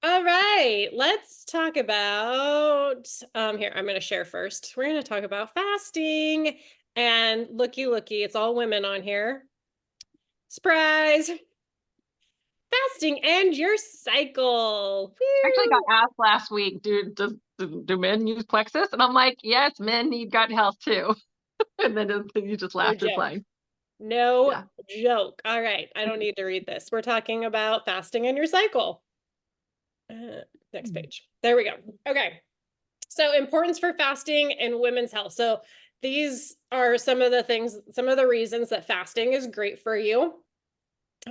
All right, let's talk about here, I'm going to share first. We're going to talk about fasting and looky, it's all women on here. Surprise! Fasting and your cycle. Actually got Woo! asked last week, do men use Plexus? And I'm like, yes, men need gut health too. And then you just No laughed. It's joke. fine. No Yeah. joke. All right, I don't need to read this. We're talking about fasting and your cycle. Next page. There we go. Okay. So, importance for fasting in women's health. So, these are some of the things, some of the reasons that fasting is great for you.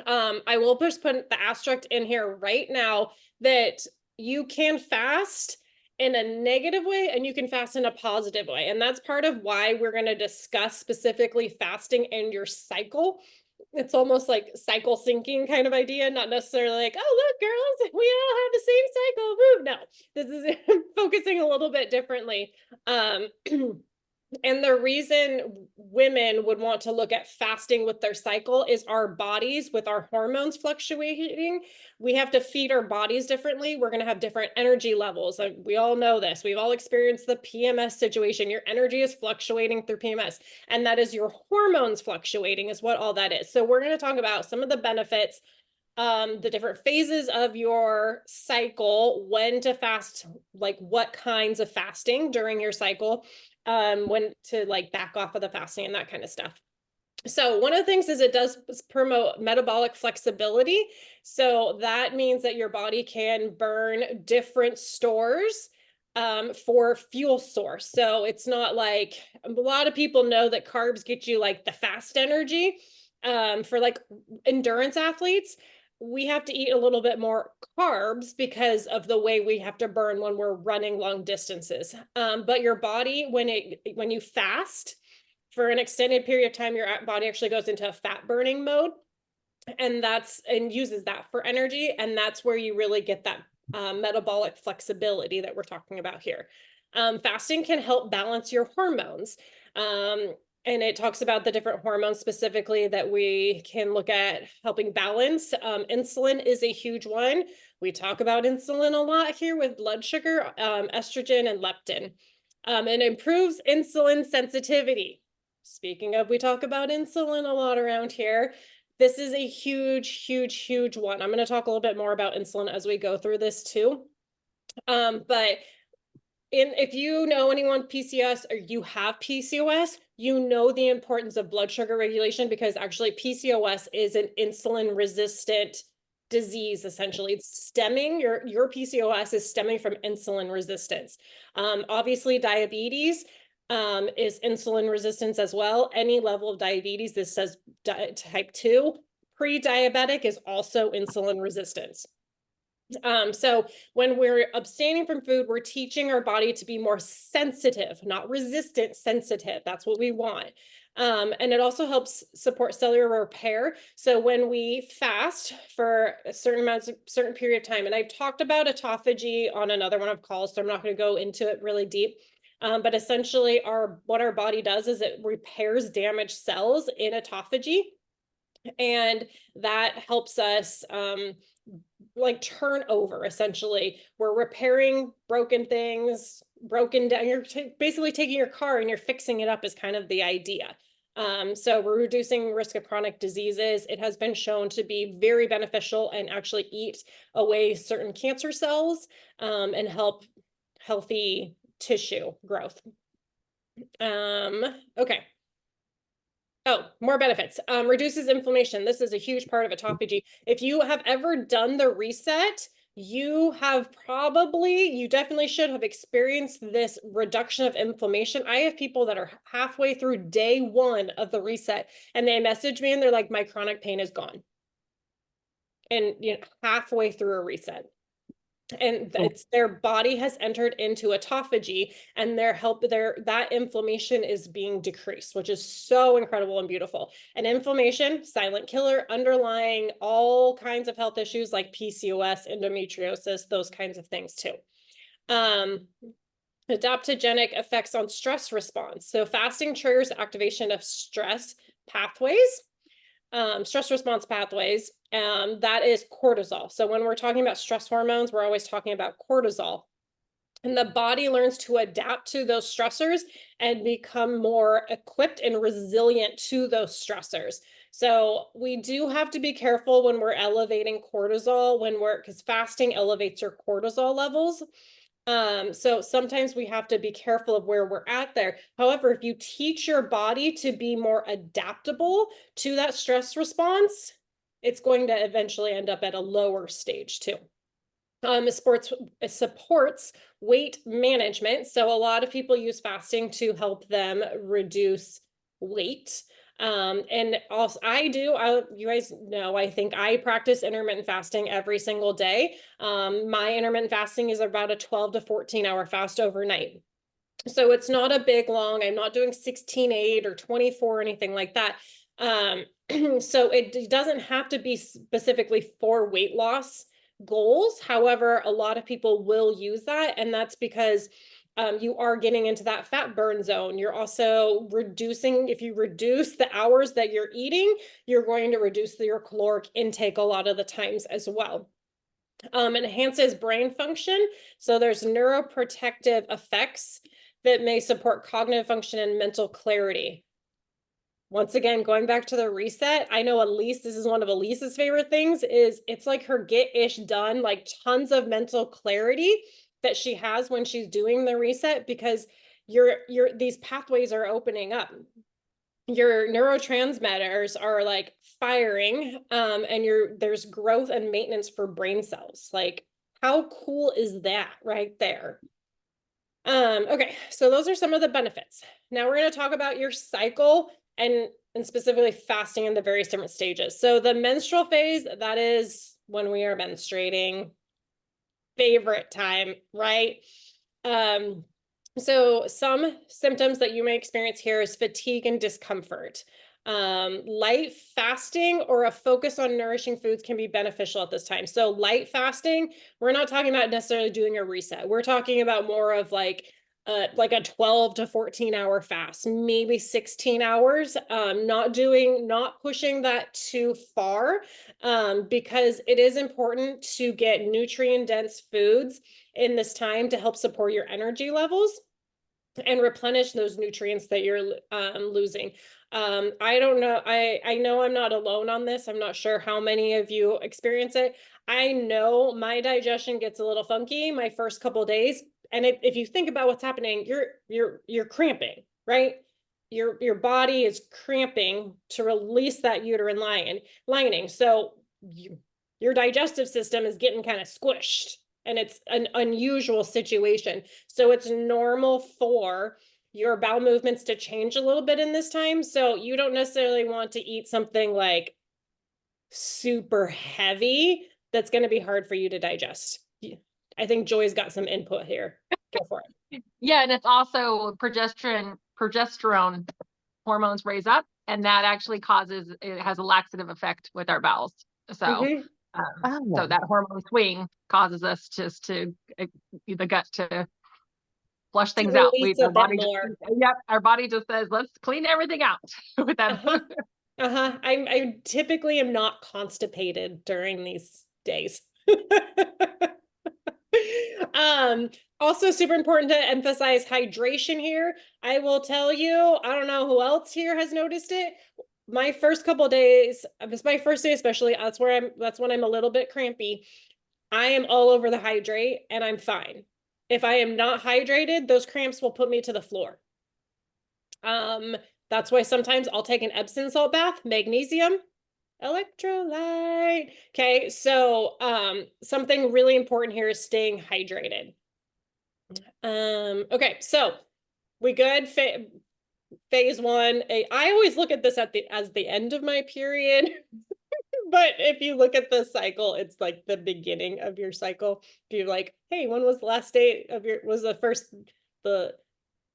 I will just put the asterisk in here right now that you can fast in a negative way and you can fast in a positive way. And that's part of why we're going to discuss specifically fasting and your cycle. It's almost like cycle syncing kind of idea, not necessarily like, oh, look, girls, we all have the same cycle. Woo. No, this is focusing a little bit differently. Um, And the reason women would want to look at fasting with their cycle is our bodies, with our hormones fluctuating, we have to feed our bodies differently. We're going to have different energy levels. Like, we all know this. We've all experienced the PMS situation. Your energy is fluctuating through PMS, and that is your hormones fluctuating, is what all that is. So, we're going to talk about some of the benefits, the different phases of your cycle, when to fast, like what kinds of fasting during your cycle, when to like back off of the fasting and that kind of stuff. So one of the things is it does promote metabolic flexibility. So that means that your body can burn different stores for fuel source. So it's not like a lot of people know that carbs get you like the fast energy. For like endurance athletes, we have to eat a little bit more carbs because of the way we have to burn when we're running long distances. But your body, when you fast for an extended period of time, your body actually goes into a fat burning mode, and uses that for energy, and that's where you really get that metabolic flexibility that we're talking about here. Fasting can help balance your hormones. And it talks about the different hormones specifically that we can look at helping balance. Insulin is a huge one. We talk about insulin a lot here with blood sugar, estrogen, and leptin. It improves insulin sensitivity. Speaking of, we talk about insulin a lot around here. This is a huge one. I'm going to talk a little bit more about insulin as we go through this too. But if you know anyone with PCOS or you have PCOS, you know the importance of blood sugar regulation, because actually PCOS is an insulin resistant disease. Essentially, it's stemming, your PCOS is stemming from insulin resistance. Obviously diabetes is insulin resistance as well. Any level of diabetes, this says type 2, pre-diabetic is also insulin resistance. So when we're abstaining from food, we're teaching our body to be more sensitive, not resistant, sensitive. That's what we want. And it also helps support cellular repair. So when we fast for a certain period of time, and I've talked about autophagy on another one of calls, so I'm not going to go into it really deep. But essentially, what our body does is it repairs damaged cells in autophagy, and that helps us like turn over. Essentially, we're repairing broken things, broken down. You're basically taking your car and you're fixing it up, is kind of the idea. So we're reducing risk of chronic diseases. It has been shown to be very beneficial and actually eat away certain cancer cells, and help healthy tissue growth. Okay. Oh, more benefits. Reduces inflammation. This is a huge part of autophagy. If you have ever done the reset, you definitely should have experienced this reduction of inflammation. I have people that are halfway through day one of the reset, and they message me and they're like, my chronic pain is gone. And halfway through a reset. And Oh, it's their body has entered into autophagy, and that inflammation is being decreased, which is so incredible and beautiful. And inflammation, silent killer, underlying all kinds of health issues like PCOS, endometriosis, those kinds of things too. um Adaptogenic effects on stress response. So fasting triggers activation of stress pathways. stress response pathways, that is cortisol. So when we're talking about stress hormones, we're always talking about cortisol. And the body learns to adapt to those stressors and become more equipped and resilient to those stressors. So we do have to be careful when we're elevating cortisol, because fasting elevates your cortisol levels. So sometimes we have to be careful of where we're at there. However, if you teach your body to be more adaptable to that stress response, it's going to eventually end up at a lower stage too. It supports weight management. So a lot of people use fasting to help them reduce weight. And also you guys know, I think I practice intermittent fasting every single day. My intermittent fasting is about a 12 to 14 hour fast overnight. So it's not a big long, I'm not doing 16/8 or 24 or anything like that. So it doesn't have to be specifically for weight loss goals. However, a lot of people will use that, and that's because you are getting into that fat burn zone. You're also reducing, if you reduce the hours that you're eating, you're going to reduce your caloric intake a lot of the times as well. Enhances brain function. So there's neuroprotective effects that may support cognitive function and mental clarity. Once again, going back to the reset, I know Elise, this is one of Elise's favorite things, is it's like her get-ish done, like tons of mental clarity that she has when she's doing the reset, because these pathways are opening up. Your neurotransmitters are like firing, and there's growth and maintenance for brain cells. Like, how cool is that right there? Okay, so those are some of the benefits. Now we're going to talk about your cycle and specifically fasting in the various different stages. So the menstrual phase, that is when we are menstruating, favorite time, right? So some symptoms that you may experience here is fatigue and discomfort. Light fasting or a focus on nourishing foods can be beneficial at this time. So light fasting, we're not talking about necessarily doing a reset. We're talking about more of like a 12 to 14 hour fast, maybe 16 hours, not pushing that too far, because it is important to get nutrient dense foods in this time to help support your energy levels and replenish those nutrients that you're losing. I don't know. I know I'm not alone on this. I'm not sure how many of you experience it. I know my digestion gets a little funky my first couple days. And if you think about what's happening, you're cramping, right? Your body is cramping to release that uterine lining. So your digestive system is getting kind of squished, and it's an unusual situation. So it's normal for your bowel movements to change a little bit in this time. So you don't necessarily want to eat something like super heavy that's going to be hard for you to digest. I think Joy's got some input here. Go for it. Yeah, and it's also progesterone hormones raise up, and that actually it has a laxative effect with our bowels. So, so that hormone swing causes us just to the gut to flush things out. Our body just says, let's clean everything out with that. I typically am not constipated during these days. Also super important to emphasize hydration here. I will tell you, I don't know who else here has noticed it. My first couple days, it's my first day especially, that's when I'm a little bit crampy. I am all over the hydrate and I'm fine. If I am not hydrated, those cramps will put me to the floor. That's why sometimes I'll take an Epsom salt bath, magnesium, electrolyte. Okay, so something really important here is staying hydrated. Okay, so we good. Phase one. I always look at this as the end of my period. But if you look at the cycle, it's like the beginning of your cycle. If you're like, hey, when was the last day of the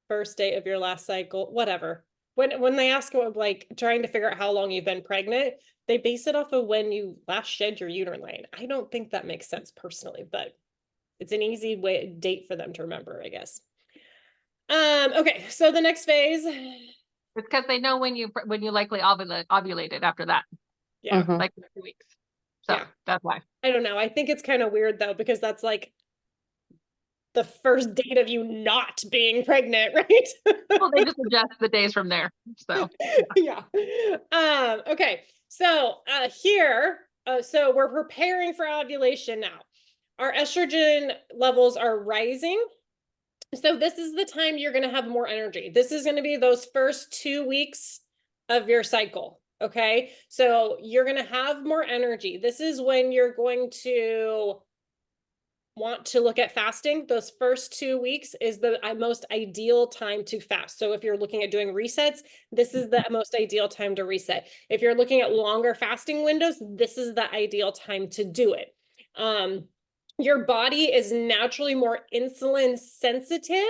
first day of your last cycle? Whatever. When they ask about like trying to figure out how long you've been pregnant, they base it off of when you last shed your uterine line. I don't think that makes sense personally, but it's an easy date for them to remember, I guess. Okay, so the next phase. It's because they know when you likely ovulated after that. Yeah. like 2 weeks. So Yeah. that's why. I don't know. I think it's kind of weird though, because that's like the first date of you not being pregnant, right? Well, they just adjust the days from there. So Yeah. Okay. So here, so we're preparing for ovulation now. Our estrogen levels are rising. So this is the time you're going to have more energy. This is going to be those first 2 weeks of your cycle. Okay. So you're going to have more energy. This is when you're going to want to look at fasting. Those first 2 weeks is the most ideal time to fast. So if you're looking at doing resets, this is the most ideal time to reset. If you're looking at longer fasting windows, this is the ideal time to do it. Your body is naturally more insulin sensitive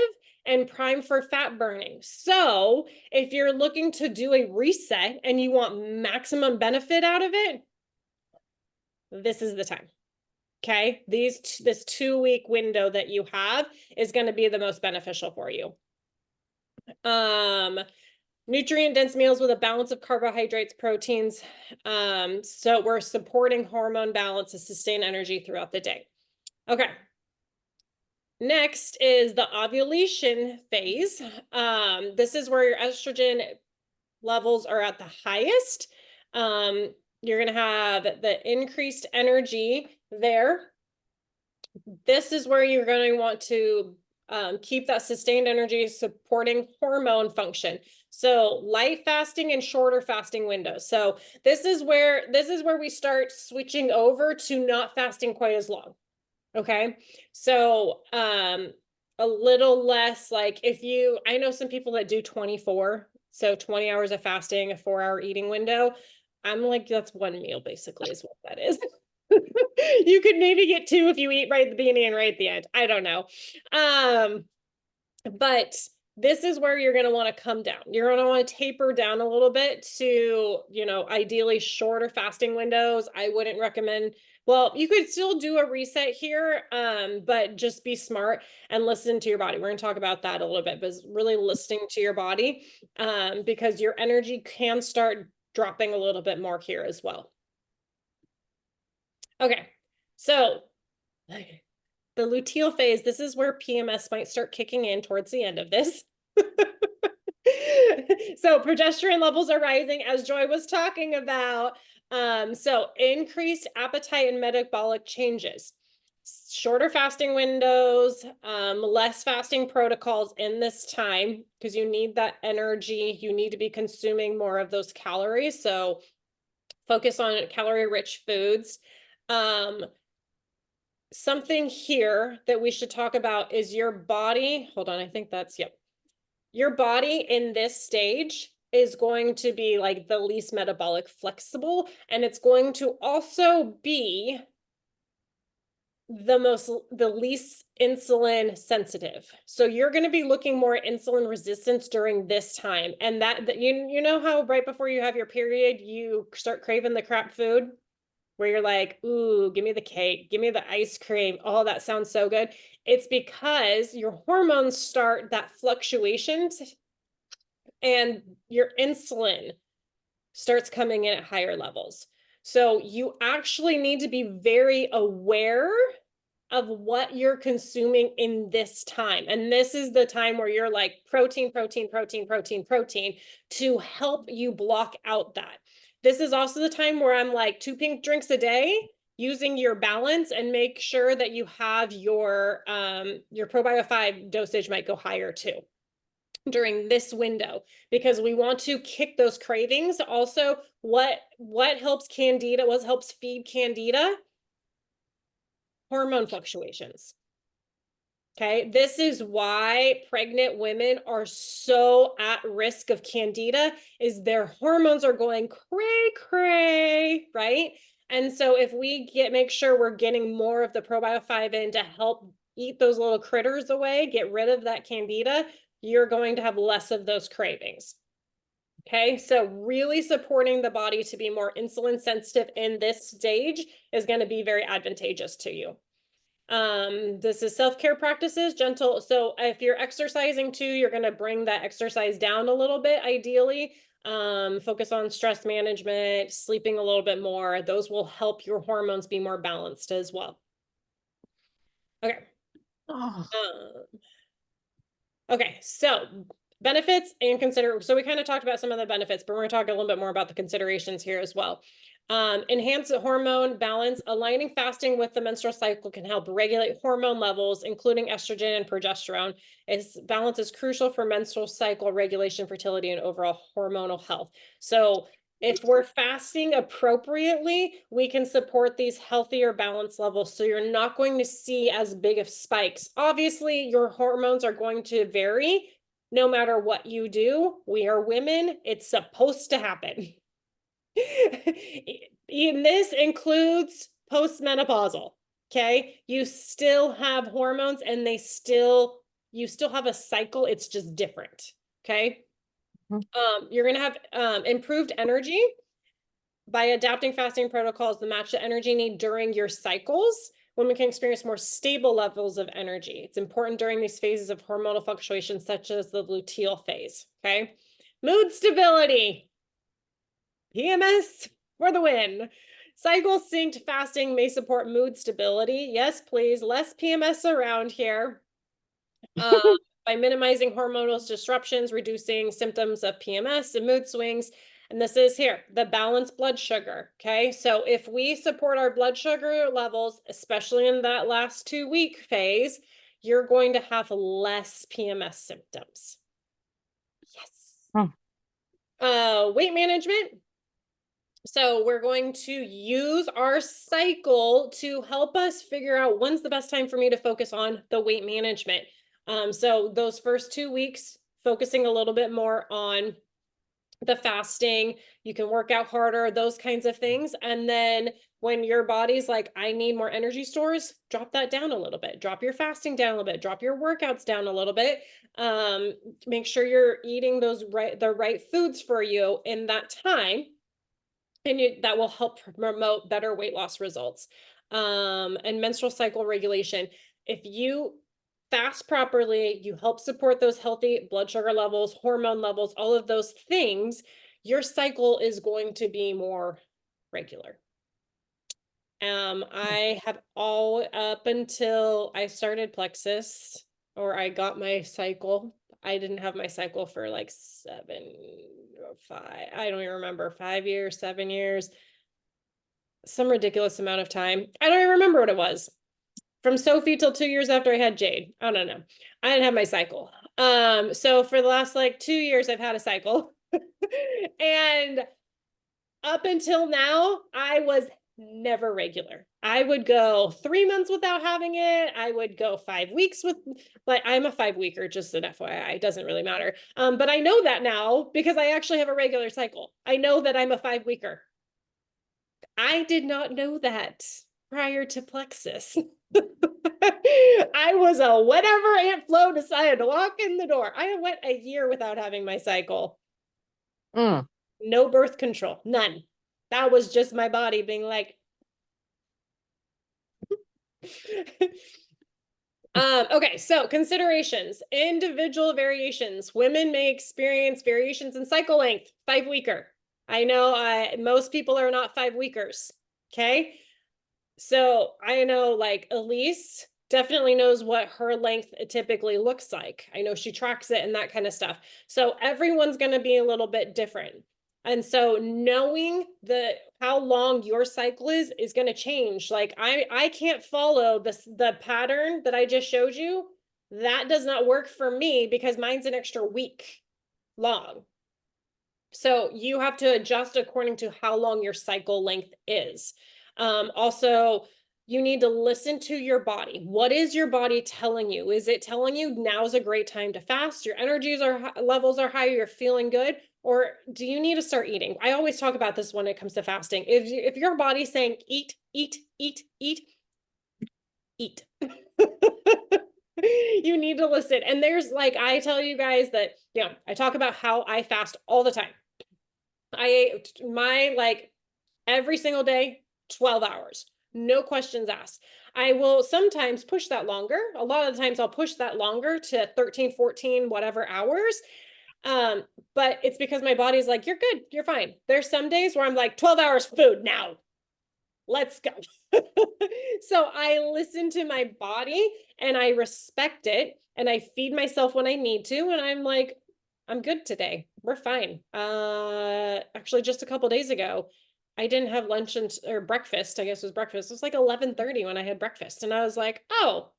and primed for fat burning. So if you're looking to do a reset and you want maximum benefit out of it, this is the time. Okay, this 2 week window that you have is going to be the most beneficial for you. Nutrient dense meals with a balance of carbohydrates, proteins. So we're supporting hormone balance to sustain energy throughout the day. Okay. Next is the ovulation phase. This is where your estrogen levels are at the highest. You're going to have the increased energy there. This is where you're going to want to keep that sustained energy supporting hormone function. So light fasting and shorter fasting windows. So this is where we start switching over to not fasting quite as long. Okay. So a little less, like I know some people that do 24, so 20 hours of fasting, a 4-hour eating window. I'm like, that's one meal basically is what that is. You could maybe get 2 if you eat right at the beginning and right at the end. I don't know. But this is where you're going to want to come down. You're going to want to taper down a little bit to, ideally shorter fasting windows. I wouldn't recommend, well, you could still do a reset here, but just be smart and listen to your body. We're going to talk about that a little bit, but really listening to your body, because your energy can start dropping a little bit more here as well. Okay, so the luteal phase, this is where PMS might start kicking in towards the end of this. So progesterone levels are rising, as Joy was talking about. So increased appetite and metabolic changes. Shorter fasting windows, less fasting protocols in this time, because you need that energy. You need to be consuming more of those calories. So focus on calorie-rich foods. Something here that we should talk about is your body. Hold on, I think that's, yep. Your body in this stage is going to be like the least metabolic flexible, and it's going to also be the least insulin sensitive. So you're going to be looking more at insulin resistance during this time. And that you know how right before you have your period, you start craving the crap food? Where you're like, ooh, give me the cake, give me the ice cream. Oh, that sounds so good. It's because your hormones start that fluctuations and your insulin starts coming in at higher levels. So you actually need to be very aware of what you're consuming in this time. And this is the time where you're like protein, protein, protein, protein, protein to help you block out that. This is also the time where I'm like 2 pink drinks a day, using your balance, and make sure that you have your ProBio 5 dosage might go higher too during this window, because we want to kick those cravings. Also, what helps Candida, what helps feed Candida? Hormone fluctuations. Okay, this is why pregnant women are so at risk of Candida, is their hormones are going cray cray, right? And so if we make sure we're getting more of the ProBio 5 in to help eat those little critters away, get rid of that Candida, you're going to have less of those cravings. Okay, so really supporting the body to be more insulin sensitive in this stage is going to be very advantageous to you. This is self-care practices, gentle. So if you're exercising too, you're going to bring that exercise down a little bit, ideally. focus on stress management, sleeping a little bit more. Those will help your hormones be more balanced as well. Okay. Oh. Okay, so benefits and so we kind of talked about some of the benefits, but we're going to talk a little bit more about the considerations here as well. Enhance hormone balance. Aligning fasting with the menstrual cycle can help regulate hormone levels, including estrogen and progesterone. Balance is crucial for menstrual cycle regulation, fertility, and overall hormonal health. So if we're fasting appropriately, we can support these healthier balance levels. So you're not going to see as big of spikes. Obviously, your hormones are going to vary no matter what you do. We are women. It's supposed to happen. And this includes postmenopausal. Okay. You still have hormones and you still have a cycle. It's just different. Okay. You're going to have improved energy by adapting fasting protocols to match the energy need during your cycles. Women can experience more stable levels of energy. It's important during these phases of hormonal fluctuations, such as the luteal phase. Okay. Mood stability. PMS for the win. Cycle synced fasting may support mood stability. Yes, please. Less PMS around here. By minimizing hormonal disruptions, reducing symptoms of PMS and mood swings. And this is here, the balanced blood sugar. Okay. So if we support our blood sugar levels, especially in that last 2-week phase, you're going to have less PMS symptoms. Yes. Weight management. So we're going to use our cycle to help us figure out when's the best time for me to focus on the weight management. So those first 2 weeks, focusing a little bit more on the fasting, you can work out harder, those kinds of things. And then when your body's like, I need more energy stores, drop that down a little bit, drop your fasting down a little bit, drop your workouts down a little bit. Make sure you're eating the right foods for you in that time. And that will help promote better weight loss results. And menstrual cycle regulation. If you fast properly, you help support those healthy blood sugar levels, hormone levels, all of those things, your cycle is going to be more regular. I have all up until I started Plexus, or I got my cycle. I didn't have my cycle for like 7 or 5. I don't even remember, 5 years, 7 years, some ridiculous amount of time. I don't even remember what it was. From Sophie till 2 years after I had Jade. I don't know. I didn't have my cycle. So for the last like 2 years, I've had a cycle. And up until now, I was never regular. I would go 3 months without having it. I would go 5 weeks like I'm a 5-weeker, just an FYI, it doesn't really matter. But I know that now because I actually have a regular cycle. I know that I'm a 5-weeker. I did not know that prior to Plexus. I was a whenever Aunt Flo decided to walk in the door. I went a year without having my cycle. No birth control, none. That was just my body being like, okay, so considerations, individual variations. Women may experience variations in cycle length, 5-weeker. I know most people are not 5-weekers. Okay. So I know like Elise definitely knows what her length typically looks like. I know she tracks it and that kind of stuff. So everyone's going to be a little bit different. And so knowing how long your cycle is going to change. Like I can't follow the pattern that I just showed you. That does not work for me because mine's an extra week long. So you have to adjust according to how long your cycle length is. Also, you need to listen to your body. What is your body telling you? Is it telling you now's a great time to fast? Your levels are higher, you're feeling good? Or do you need to start eating? I always talk about this when it comes to fasting. If your body's saying eat, eat, eat, eat, eat. You need to listen. And there's like, I tell you guys that, I talk about how I fast all the time. I ate every single day, 12 hours, no questions asked. I will sometimes push that longer. A lot of the times I'll push that longer to 13, 14, whatever hours. But it's because my body's like, you're good, you're fine. There's some days where I'm like, 12 hours food now. Let's go. So I listen to my body and I respect it and I feed myself when I need to. And I'm like, I'm good today. We're fine. Actually, just a couple days ago, I didn't have lunch or breakfast. I guess it was breakfast. It was like 11:30 when I had breakfast. And I was like, oh,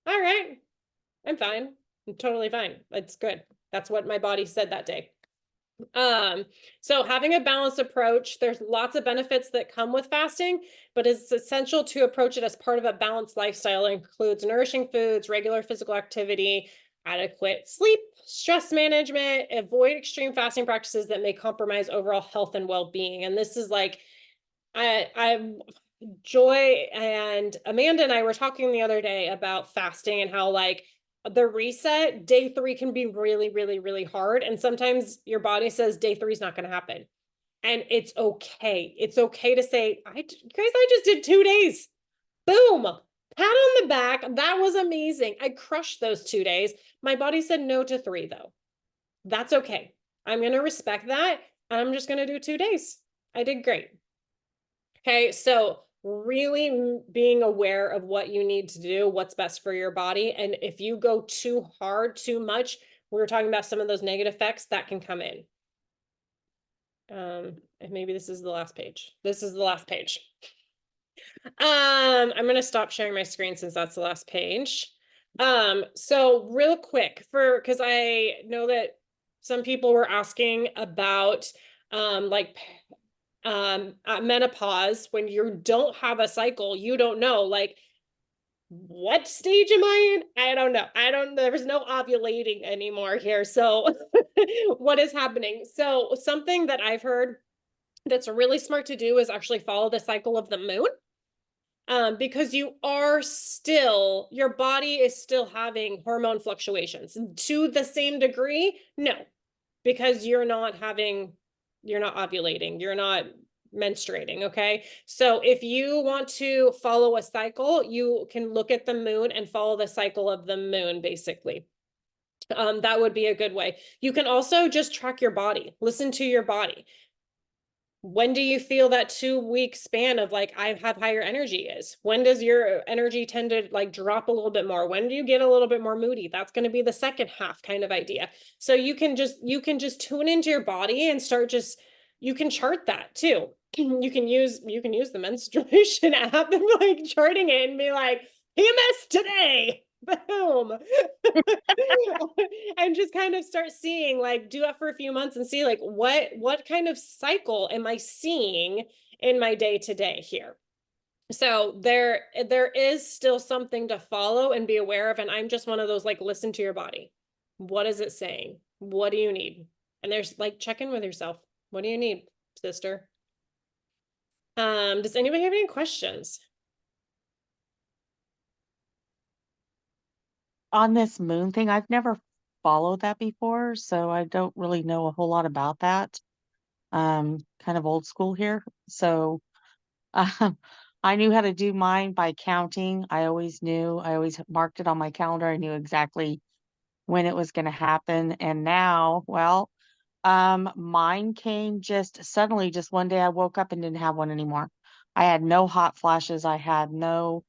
all right. I'm fine. I'm totally fine. It's good. That's what my body said that day. So having a balanced approach, there's lots of benefits that come with fasting, but it's essential to approach it as part of a balanced lifestyle. It includes nourishing foods, regular physical activity, adequate sleep, stress management, avoid extreme fasting practices that may compromise overall health and well-being. And this is like, I'm Joy and Amanda and I were talking the other day about fasting and how like the reset day 3 can be really, really, really hard. And sometimes your body says day 3 is not going to happen. And it's okay. It's okay to say, I just did 2 days. Boom. Pat on the back. That was amazing. I crushed those 2 days. My body said no to 3 though. That's okay. I'm going to respect that. I'm just going to do 2 days. I did great. Okay. So really being aware of what you need to do, what's best for your body. And if you go too hard, too much, we were talking about some of those negative effects that can come in. And maybe this is the last page. This is the last page. I'm going to stop sharing my screen since that's the last page. So real quick because I know that some people were asking about, like at menopause, when you don't have a cycle, you don't know, like, what stage am I in? I don't know. There's no ovulating anymore here. So what is happening? So something that I've heard that's really smart to do is actually follow the cycle of the moon. Because your body is still having hormone fluctuations to the same degree. No, because you're not ovulating, you're not menstruating. Okay. So if you want to follow a cycle, you can look at the moon and follow the cycle of the moon, basically. That would be a good way. You can also just track your body, listen to your body. When do you feel that 2-week span of like, I have higher energy is? When does your energy tend to like drop a little bit more? When do you get a little bit more moody? That's going to be the second half kind of idea. So you can just tune into your body and you can chart that too. You can use the menstruation app and like charting it and be like, PMS today. Boom. And just kind of start seeing, like, do it for a few months and see like what kind of cycle am I seeing in my day to day here. So there is still something to follow and be aware of. And I'm just one of those, like, listen to your body. What is it saying? What do you need? And there's like, check in with yourself. What do you need, sister? Does anybody have any questions? On this moon thing, I've never followed that before, so I don't really know a whole lot about that. Kind of old school here. So um, I knew how to do mine by counting. I always marked it on my calendar. I knew exactly when it was going to happen. And now, well, mine came just suddenly, just one day I woke up and didn't have one anymore. I had no hot flashes. I had no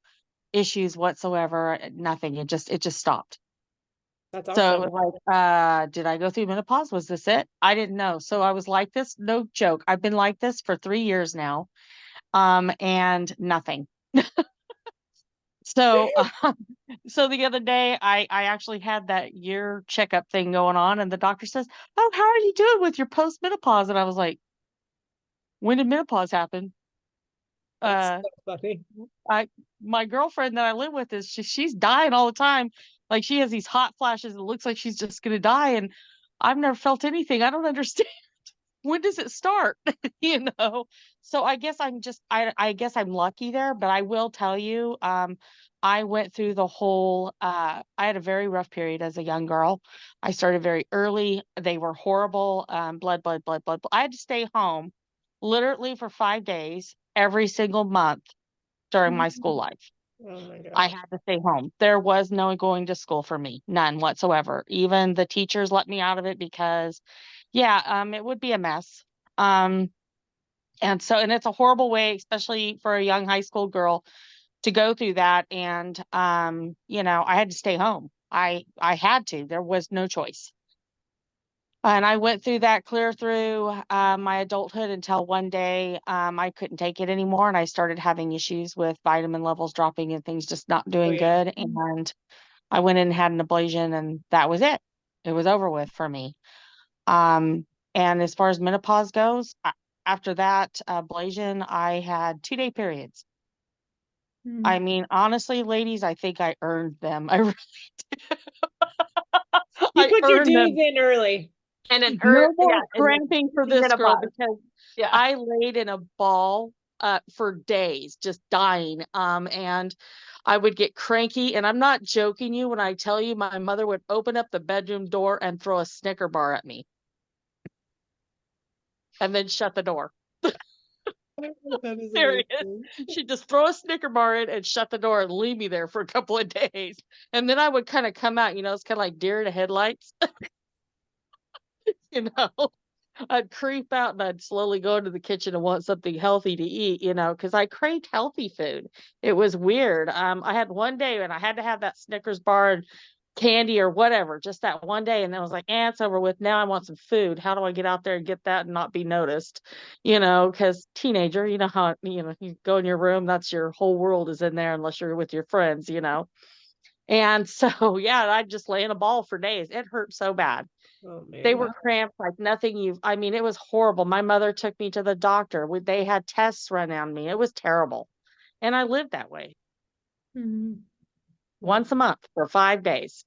issues whatsoever, nothing. It just stopped. That's So awesome. like, did I go through menopause? Was this it? I didn't know. So I was like this, no joke. I've been like this for 3 years now. And nothing. So, so the other day I actually had that year checkup thing going on and the doctor says, "Oh, how are you doing with your postmenopause?" And I was like, "When did menopause happen?" That's Uh, so funny. I my girlfriend that I live with she's dying all the time. Like she has these hot flashes. It looks like she's just gonna die, and I've never felt anything. I don't understand. When does it start? You know? So I guess I guess I'm lucky there, but I will tell you, I went through the whole I had a very rough period as a young girl. I started very early. They were horrible. Blood, blood, blood, blood. I had to stay home literally for 5 days every single month during my school life. Oh my I gosh. had to stay home. There was no going to school for me, none whatsoever. Even the teachers let me out of it because, yeah, it would be a mess. Um, and it's a horrible way, especially for a young high school girl to go through that. And, I had to stay home. I had to, there was no choice. And I went through that clear through my adulthood until one day I couldn't take it anymore. And I started having issues with vitamin levels dropping and things just not Oh doing yeah. good. And I went in and had an ablation, and that was it. It was over with for me. Um, and as far as menopause goes, after that ablation, I had 2-day periods. I mean, honestly, ladies, I think I earned them. I really did. You I put your earned dues them. in early. And an No more yeah, and then cramping for this girl menopause. because Yeah. I laid in a ball for days, just dying. And I would get cranky, and I'm not joking you when I tell you my mother would open up the bedroom door and throw a Snicker bar at me and then shut the door. That is Serious. amazing. She'd just throw a Snicker bar in and shut the door and leave me there for a couple of days. And then I would kind of come out, it's kind of like deer in the headlights, you know. I'd creep out and I'd slowly go into the kitchen and want something healthy to eat, because I craved healthy food. It was weird. I had one day and I had to have that Snickers bar and candy or whatever, just that one day. And then I was like, it's over with. Now I want some food. How do I get out there and get that and not be noticed? Because teenager, you know how, you go in your room, that's your whole world is in there unless you're with your friends. And so, yeah, I'd just lay in a ball for days. It hurt so bad. Oh They man. were cramped like nothing I mean, it was horrible. My mother took me to the doctor. They had tests run on me. It was terrible. And I lived that way once a month for 5 days.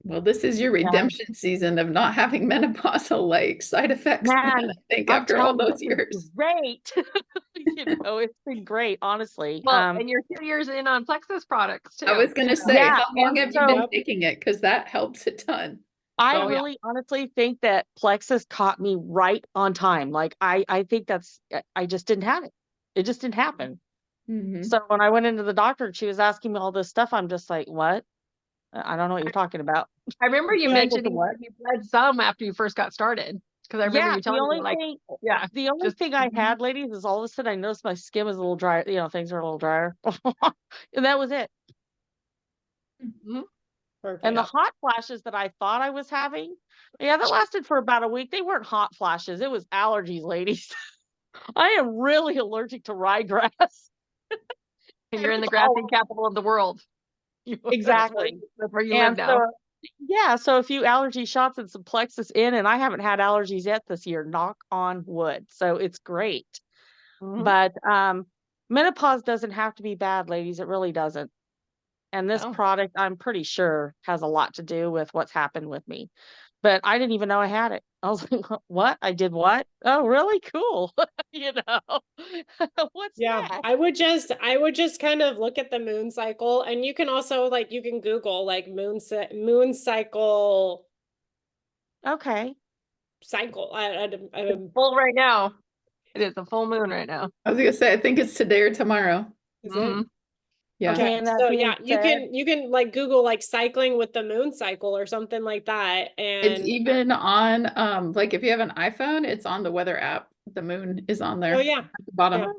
Well, this is your Yeah. redemption season of not having menopausal like side effects, then, Man, I think, I'm after all telling you, those it's years. great. It's been great, honestly. Well, and you're 2 years in on Plexus products too. I was going to so- say, Yeah, how long and have you been so- taking it? Because that helps a ton. I Oh, yeah. really honestly think that Plexus caught me right on time. Like I think I just didn't have it. It just didn't happen. Mhm. So when I went into the doctor and she was asking me all this stuff, I'm just like, what? I don't know what you're talking about. I remember you Yeah, mentioning what? that you bled some after you first got started. Because I remember Yeah, you telling me like, yeah, the only just- thing I had, ladies, is all of a sudden I noticed my skin was a little dry, things are a little drier. And that was it. Perfect. And the hot flashes that I thought I was having, that lasted for about a week. They weren't hot flashes, it was allergies, ladies. I am really allergic to ryegrass. and you're in the grassy capital of the world. Exactly. That's where you And live now. so a few allergy shots and some Plexus in, and I haven't had allergies yet this year, knock on wood. So it's great. Mhm. But menopause doesn't have to be bad, ladies. It really doesn't. And this No. product, I'm pretty sure, has a lot to do with what's happened with me. But I didn't even know I had it. I was like, what? I did what? Oh, really? Cool. What's Yeah, next? I would just kind of look at the moon cycle, and you can also you can Google moon cycle Okay. cycle. It's full right now. It is a full moon right now. I was going to say, I think it's today or tomorrow. Is Mhm. it? Yeah. Okay, and that So being yeah, you said- can Google cycling with the moon cycle or something like that. It's And even on, if you have an iPhone, it's on the weather app. The moon is on there oh yeah. at the bottom. Yeah.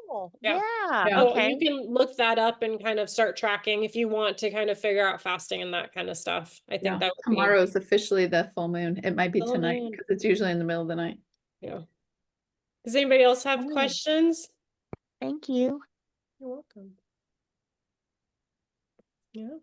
Cool. Yeah. Yeah. Yeah. So Okay. you can look that up and kind of start tracking if you want to kind of figure out fasting and that kind of stuff. I think Yeah. that would be Tomorrow is officially the full moon. It might be Full tonight moon. because it's usually in the middle of the night. yeah. Does anybody else have Oh. questions? Thank you. You're welcome. Yeah.